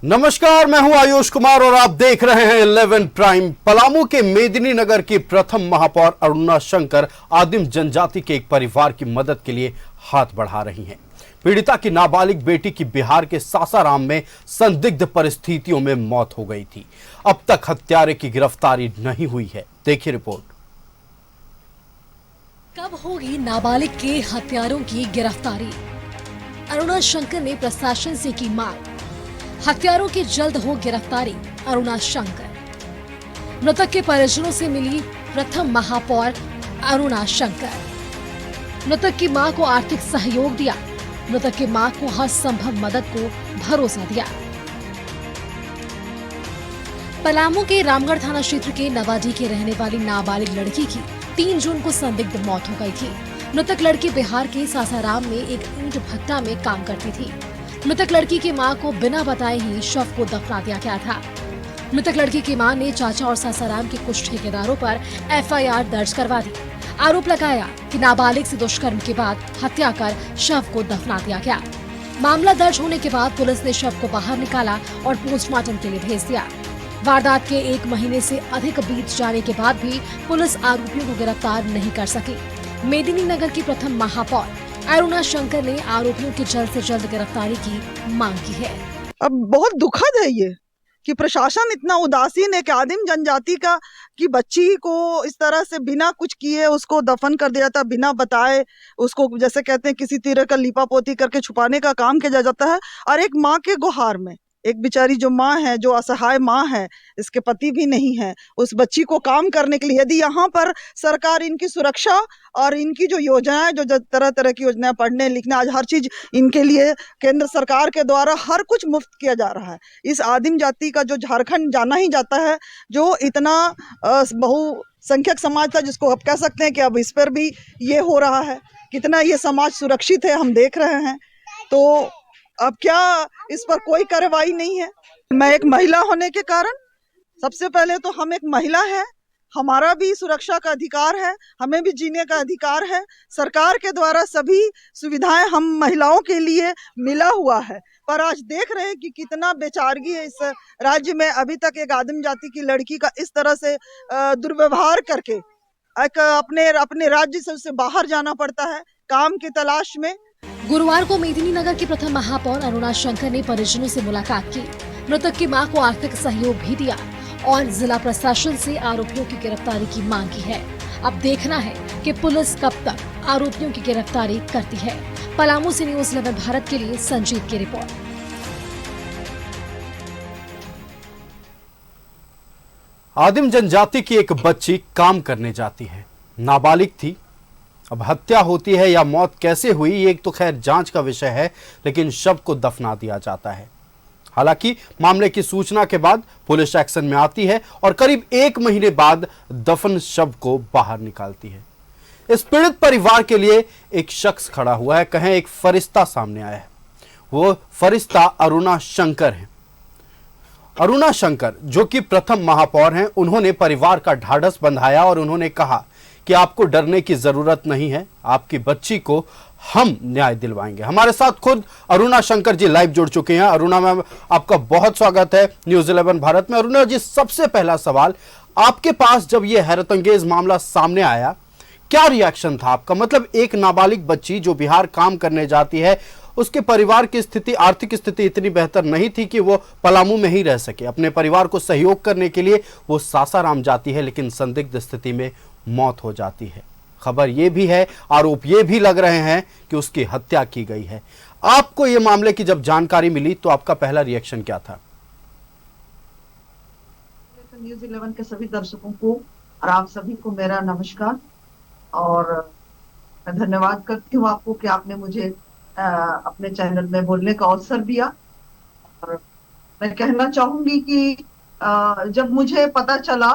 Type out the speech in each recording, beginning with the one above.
नमस्कार, मैं हूं आयुष कुमार और आप देख रहे हैं 11 प्राइम। पलामू के मेदिनी नगर की प्रथम महापौर अरुणा शंकर आदिम जनजाति के एक परिवार की मदद के लिए हाथ बढ़ा रही हैं। पीड़िता की नाबालिग बेटी की बिहार के सासाराम में संदिग्ध परिस्थितियों में मौत हो गई थी। अब तक हत्यारे की गिरफ्तारी नहीं हुई है। देखिए रिपोर्ट। कब होगी नाबालिग के हत्यारों की गिरफ्तारी? अरुणा शंकर ने प्रशासन से की मांग। हत्यारों की जल्द हो गिरफ्तारी। अरुणा शंकर। मृतक के परिजनों से मिली प्रथम महापौर अरुणा शंकर। मृतक की मां को आर्थिक सहयोग दिया। मृतक की मां को हर संभव मदद को भरोसा दिया। पलामू के रामगढ़ थाना क्षेत्र के नवाडी के रहने वाली नाबालिग लड़की की 3 जून को संदिग्ध मौत हो गई थी। मृतक लड़की बिहार के सासाराम में एक ईंट भट्टा में काम करती थी। मृतक लड़की की मां को बिना बताए ही शव को दफना दिया गया था। मृतक लड़की की मां ने चाचा और सासाराम के कुछ ठेकेदारों पर एफआईआर दर्ज करवा दी। आरोप लगाया कि नाबालिग से दुष्कर्म के बाद हत्या कर शव को दफना दिया गया। मामला दर्ज होने के बाद पुलिस ने शव को बाहर निकाला और पोस्टमार्टम के लिए भेज दिया। वारदात के 1 महीने से अधिक बीत जाने के बाद भी पुलिस आरोपियों को गिरफ्तार नहीं कर सकी। मेदिनी नगर की प्रथम महापौर अरुणा शंकर ने आरोपियों की जल्द से जल्द गिरफ्तारी की मांग की है। अब बहुत दुखद है ये कि प्रशासन इतना उदासीन है कि आदिम जनजाति का की बच्ची को इस तरह से बिना कुछ किए उसको दफन कर दिया जाता, बिना बताए उसको जैसे कहते हैं किसी तरह का लिपापोती करके छुपाने का काम किया जाता है। और एक माँ के गुहार में एक बेचारी जो माँ है, जो असहाय माँ है, इसके पति भी नहीं है, उस बच्ची को काम करने के लिए यदि यहाँ पर सरकार इनकी सुरक्षा और इनकी जो योजनाएं, जो तरह तरह की योजनाएं, पढ़ने लिखने, आज हर चीज इनके लिए केंद्र सरकार के द्वारा हर कुछ मुफ्त किया जा रहा है। इस आदिम जाति का जो झारखंड जाना ही जाता है, जो इतना बहुसंख्यक समाज था, जिसको अब कह सकते हैं कि अब इस पर भी ये हो रहा है। कितना ये समाज सुरक्षित है हम देख रहे हैं। तो अब क्या इस पर कोई कार्रवाई नहीं है? मैं एक महिला होने के कारण सबसे पहले तो हम एक महिला है, हमारा भी सुरक्षा का अधिकार है, हमें भी जीने का अधिकार है। सरकार के द्वारा सभी सुविधाएं हम महिलाओं के लिए मिला हुआ है, पर आज देख रहे हैं कि कितना बेचारगी है इस राज्य में। अभी तक एक आदिम जाति की लड़की का इस तरह से दुर्व्यवहार करके एक अपने राज्य से उसे बाहर जाना पड़ता है काम की तलाश में। गुरुवार को मेदिनी नगर की प्रथम महापौर अरुणा शंकर ने परिजनों से मुलाकात की। मृतक की मां को आर्थिक सहयोग भी दिया और जिला प्रशासन से आरोपियों की गिरफ्तारी की मांग की है। अब देखना है कि पुलिस कब तक आरोपियों की गिरफ्तारी करती है। पलामू से न्यूज़ 11 भारत के लिए संजीत की रिपोर्ट। आदिम जनजाति की एक बच्ची काम करने जाती है, नाबालिग थी। अब हत्या होती है या मौत कैसे हुई, ये तो खैर जांच का विषय है, लेकिन शव को दफना दिया जाता है। हालांकि मामले की सूचना के बाद पुलिस एक्शन में आती है और करीब 1 महीने बाद दफन शव को बाहर निकालती है। इस पीड़ित परिवार के लिए एक शख्स खड़ा हुआ है, कहें एक फरिश्ता सामने आया है। वो फरिश्ता अरुणा शंकर है। अरुणा शंकर जो कि प्रथम महापौर हैं, उन्होंने परिवार का ढाढ़स बंधाया और उन्होंने कहा कि आपको डरने की जरूरत नहीं है, आपकी बच्ची को हम न्याय दिलवाएंगे। हमारे साथ खुद अरुणा शंकर जी लाइव जुड़ चुके हैं। अरुणा मैम, आपका बहुत स्वागत है न्यूज़ 11 भारत में। अरुणा जी, सबसे पहला सवाल, आपके पास जब ये हैरतअंगेज मामला सामने आया, क्या रिएक्शन था आपका? मतलब एक नाबालिग बच्ची जो बिहार काम करने जाती है, उसके परिवार की स्थिति, आर्थिक स्थिति इतनी बेहतर नहीं थी कि वो पलामू में ही रह सके। अपने परिवार को सहयोग करने के लिए वो सासाराम जाती है, लेकिन संदिग्ध स्थिति में मौत हो जाती है। खबर ये भी है, आरोप ये भी लग रहे हैं कि उसकी हत्या की गई है। आपको ये मामले की जब जानकारी मिली तो आपका पहला रिएक्शन क्या था? न्यूज़ 11 के सभी दर्शकों को और आप सभी को मेरा नमस्कार और मैं धन्यवाद करती हूँ आपको कि आपने मुझे अपने चैनल में बोलने का अवसर दिया। और मैं कहना चाहूंगी कि जब मुझे पता चला,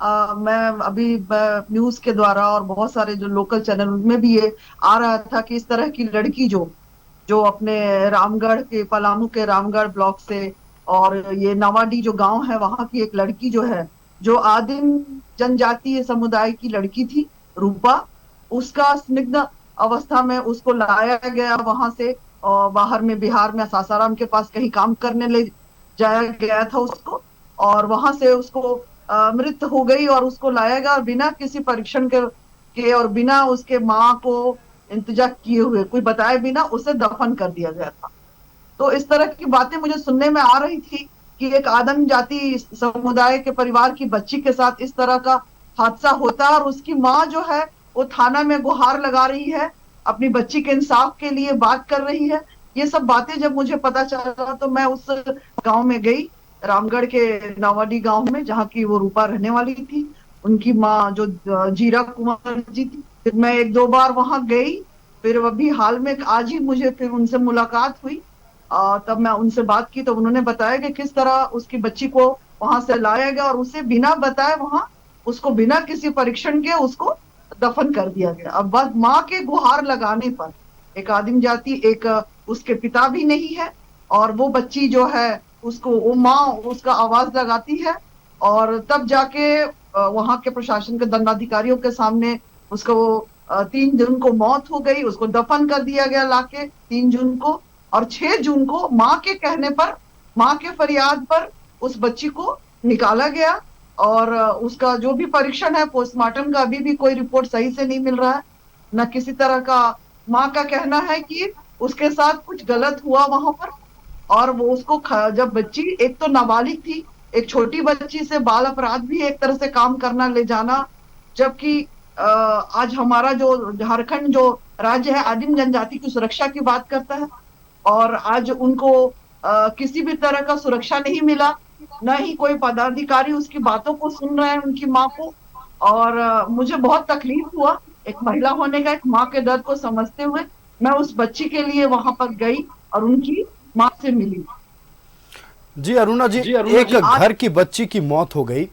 मैं अभी न्यूज के द्वारा और बहुत सारे जो लोकल चैनल में भी ये आ रहा था कि इस तरह की लड़की जो अपने रामगढ़ के, पलामू के रामगढ़ ब्लॉक से और ये नवाडी जो गांव है, वहां की एक लड़की जो है, जो आदिम जनजातीय समुदाय की लड़की थी, रूपा, उसका स्निग्ध अवस्था में उसको लाया गया वहां से और बाहर में बिहार में सासाराम के पास कहीं काम करने ले जाया गया था उसको, और वहां से उसको मृत हो गई, और उसको लाया गया और बिना किसी परीक्षण के और बिना उसके माँ को इंतजार किए हुए, कोई बताए बिना उसे दफन कर दिया गया था। तो इस तरह की बातें मुझे सुनने में आ रही थी कि एक आदिम जाति समुदाय के परिवार की बच्ची के साथ इस तरह का हादसा होता है, और उसकी माँ जो है वो थाना में गुहार लगा रही है, अपनी बच्ची के इंसाफ के लिए बात कर रही है। ये सब बातें जब मुझे पता चला तो मैं उस गांव में गई, रामगढ़ के नावाडी गांव में, जहाँ की वो रूपा रहने वाली थी। उनकी माँ जो जीरा कुमार जी थी, फिर मैं एक दो बार वहां गई। फिर अभी हाल में आज ही मुझे फिर उनसे मुलाकात हुई, तब मैं उनसे बात की तो उन्होंने बताया कि किस तरह उसकी बच्ची को वहां से लाया गया और उसे बिना बताए वहां उसको बिना किसी परीक्षण के उसको दफन कर दिया गया। अब बस माँ के गुहार लगाने पर, एक आदिम जाति, एक उसके पिता भी नहीं है, और वो बच्ची जो है उसको वो माँ उसका आवाज लगाती है, और तब जाके वहां के प्रशासन के दंडाधिकारियों के सामने उसको 3 जून को मौत हो गई, उसको दफन कर दिया गया लाके 3 जून को। और 6 जून को माँ के कहने पर, माँ के फरियाद पर उस बच्ची को निकाला गया, और उसका जो भी परीक्षण है पोस्टमार्टम का, अभी भी कोई रिपोर्ट सही से नहीं मिल रहा है, न किसी तरह का। माँ का कहना है कि उसके साथ कुछ गलत हुआ वहां पर, और वो उसको जब बच्ची एक तो नाबालिग थी, एक छोटी बच्ची से बाल अपराध भी एक तरह से काम करना ले जाना, जबकि आज हमारा जो झारखंड जो राज्य है आदिम जनजाति की सुरक्षा की बात करता है, और आज उनको किसी भी तरह का सुरक्षा नहीं मिला, न ही कोई पदाधिकारी उसकी बातों को सुन रहे हैं, उनकी माँ को। और मुझे बहुत तकलीफ हुआ एक महिला होने का, एक माँ के दर्द को समझते हुए मैं उस बच्ची के लिए वहां पर गई और उनकी माँ से मिली। जी अरुणा जी, एक घर की बच्ची की मौत हो गई,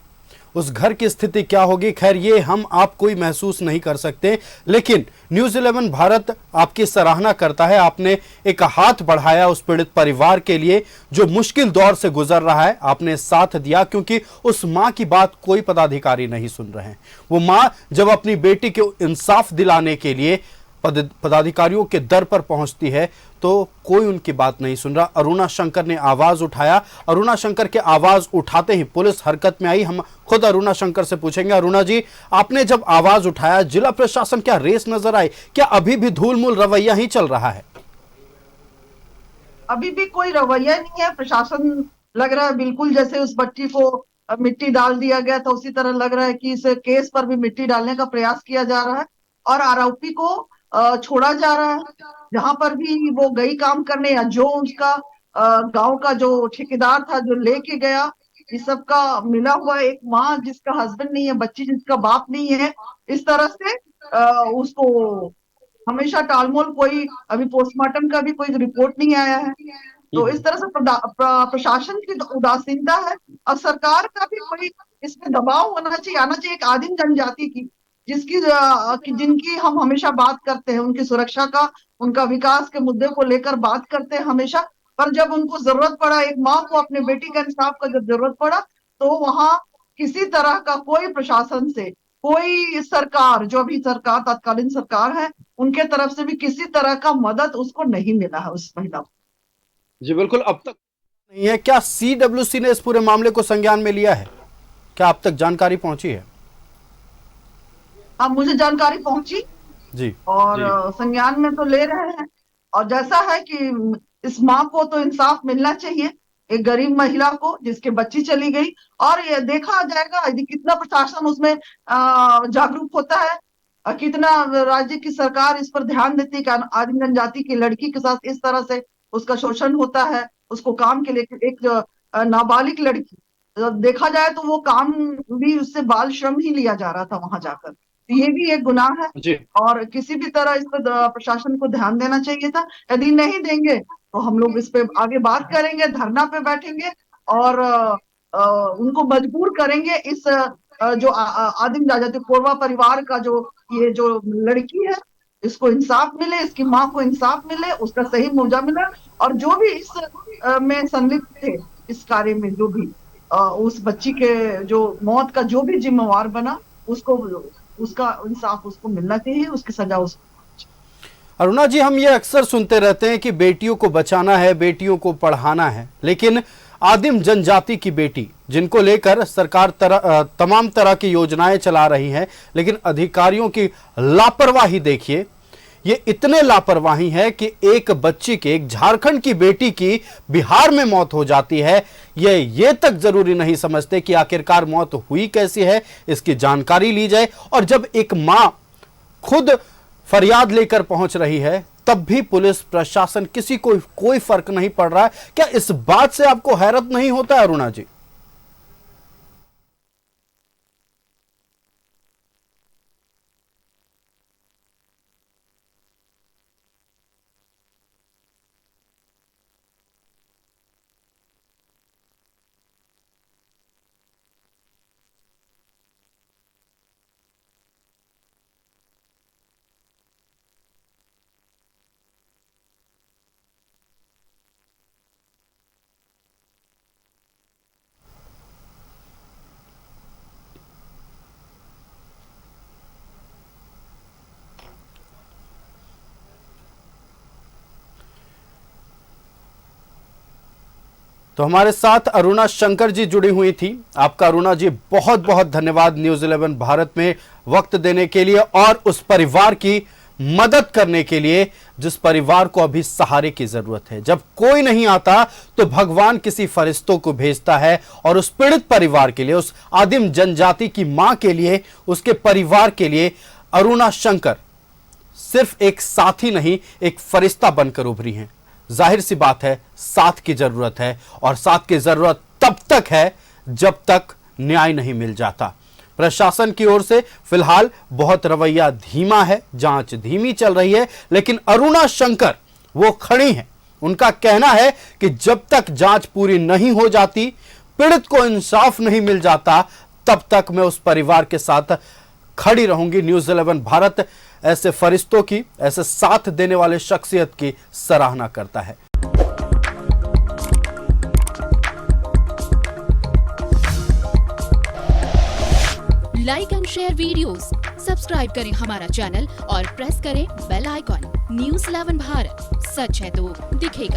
उस घर की स्थिति क्या होगी, खैर ये हम आप कोई महसूस नहीं कर सकते, लेकिन न्यूज़ 11 भारत आपकी सराहना करता है। आपने एक हाथ बढ़ाया उस पीड़ित परिवार के लिए जो मुश्किल दौर से गुजर रहा है, आपने साथ दिया, क्योंकि उस मां की बात कोई पदाधिकारी नहीं सुन रहे हैं। वो मां जब अपनी बेटी को इंसाफ दिलाने के लिए पदाधिकारियों के दर पर पहुंचती है तो कोई उनकी बात नहीं सुन रहा। अरुणा शंकर ने आवाज उठाया, अरुणा शंकर के आवाज उठाते ही पुलिस हरकत में आई। हम खुद अरुणा शंकर से पूछेंगे। अरुणा जी, आपने जब आवाज उठाया, जिला प्रशासन क्या रेस नजर आई, क्या अभी भी धूल मूल रवैया ही चल रहा है? अभी भी कोई रवैया नहीं है। प्रशासन लग रहा है बिल्कुल जैसे उस बच्ची को मिट्टी डाल दिया गया था, उसी तरह लग रहा है कि इस केस पर भी मिट्टी डालने का प्रयास किया जा रहा है, और आरोपी को छोड़ा जा रहा है। जहां पर भी वो गई काम करने, या जो उसका गांव का जो ठेकेदार था जो लेके गया, इस सब का मिला हुआ एक माँ जिसका हस्बैंड नहीं है, बच्ची जिसका बाप नहीं है, इस तरह से उसको हमेशा टालमोल, कोई अभी पोस्टमार्टम का भी कोई रिपोर्ट नहीं आया है। तो इस तरह से प्रशासन की उदासीनता है, और सरकार का भी कोई इसमें दबाव होना चाहिए, आना चाहिए। एक आदिम जनजाति की जिनकी हम हमेशा बात करते हैं, उनकी सुरक्षा का, उनका विकास के मुद्दे को लेकर बात करते हैं हमेशा, पर जब उनको जरूरत पड़ा, एक माँ को अपने बेटी के इंसाफ का जब जरूरत पड़ा, तो वहां किसी तरह का कोई प्रशासन से, कोई सरकार, जो अभी सरकार तत्कालीन सरकार है, उनके तरफ से भी किसी तरह का मदद उसको नहीं मिला है, उस महिला को। जी बिल्कुल, अब तक नहीं है। क्या सीडब्ल्यूसी ने इस पूरे मामले को संज्ञान में लिया है? क्या अब तक जानकारी पहुंची है? अब मुझे जानकारी पहुंची जी, और संज्ञान में तो ले रहे हैं, और जैसा है कि इस माँ को तो इंसाफ मिलना चाहिए, एक गरीब महिला को जिसकी बच्ची चली गई, और ये देखा जाएगा यदि कितना प्रशासन उसमें जागरूक होता है, कितना राज्य की सरकार इस पर ध्यान देती है कि आदिम जनजाति की लड़की के साथ इस तरह से उसका शोषण होता है, उसको काम के लिए, एक नाबालिग लड़की, देखा जाए तो वो काम भी उससे बाल श्रम ही लिया जा रहा था वहां जाकर, तो ये भी एक गुनाह है जी। और किसी भी तरह इस पर प्रशासन को ध्यान देना चाहिए था। यदि नहीं देंगे तो हम लोग इस पे आगे बात करेंगे, धरना पे बैठेंगे, और उनको मजबूर करेंगे, इस जो आदिम जनजाति कोरवा परिवार का जो ये जो लड़की है, इसको इंसाफ मिले, इसकी माँ को इंसाफ मिले, उसका सही मुआवजा मिले, और जो भी इस में संलिप्त थे इस कार्य में, जो भी उस बच्ची के जो मौत का जो भी जिम्मेवार बना, उसको उसका इंसाफ उसको मिलना चाहिए, उसकी सजा उसको। अरुणा जी, हम ये अक्सर सुनते रहते हैं कि बेटियों को बचाना है, बेटियों को पढ़ाना है, लेकिन आदिम जनजाति की बेटी, जिनको लेकर सरकार तमाम तरह की योजनाएं चला रही है, लेकिन अधिकारियों की लापरवाही देखिए। ये इतने लापरवाही है कि एक बच्ची के, एक झारखंड की बेटी की बिहार में मौत हो जाती है। ये तक जरूरी नहीं समझते कि आखिरकार मौत हुई कैसी है, इसकी जानकारी ली जाए। और जब एक मां खुद फरियाद लेकर पहुंच रही है, तब भी पुलिस प्रशासन किसी को कोई फर्क नहीं पड़ रहा है। क्या इस बात से आपको हैरत नहीं होता है अरुणा जी? तो हमारे साथ अरुणा शंकर जी जुड़ी हुई थी। आपका अरुणा जी बहुत बहुत धन्यवाद न्यूज़ 11 भारत में वक्त देने के लिए और उस परिवार की मदद करने के लिए जिस परिवार को अभी सहारे की जरूरत है। जब कोई नहीं आता तो भगवान किसी फरिश्तों को भेजता है और उस पीड़ित परिवार के लिए, उस आदिम जनजाति की मां के लिए, उसके परिवार के लिए अरुणा शंकर सिर्फ एक साथी नहीं, एक फरिश्ता बनकर उभरी हैं। जाहिर सी बात है, साथ की जरूरत है और साथ की जरूरत तब तक है जब तक न्याय नहीं मिल जाता। प्रशासन की ओर से फिलहाल बहुत रवैया धीमा है, जांच धीमी चल रही है, लेकिन अरुणा शंकर वो खड़ी हैं। उनका कहना है कि जब तक जांच पूरी नहीं हो जाती, पीड़ित को इंसाफ नहीं मिल जाता, तब तक मैं उस परिवार के साथ खड़ी रहूंगी। न्यूज़ 11 भारत ऐसे फरिश्तों की, ऐसे साथ देने वाले शख्सियत की सराहना करता है। Like and share videos, subscribe करें हमारा चैनल और प्रेस करें बेल आइकॉन। न्यूज़ 11 भारत, सच है तो दिखेगा।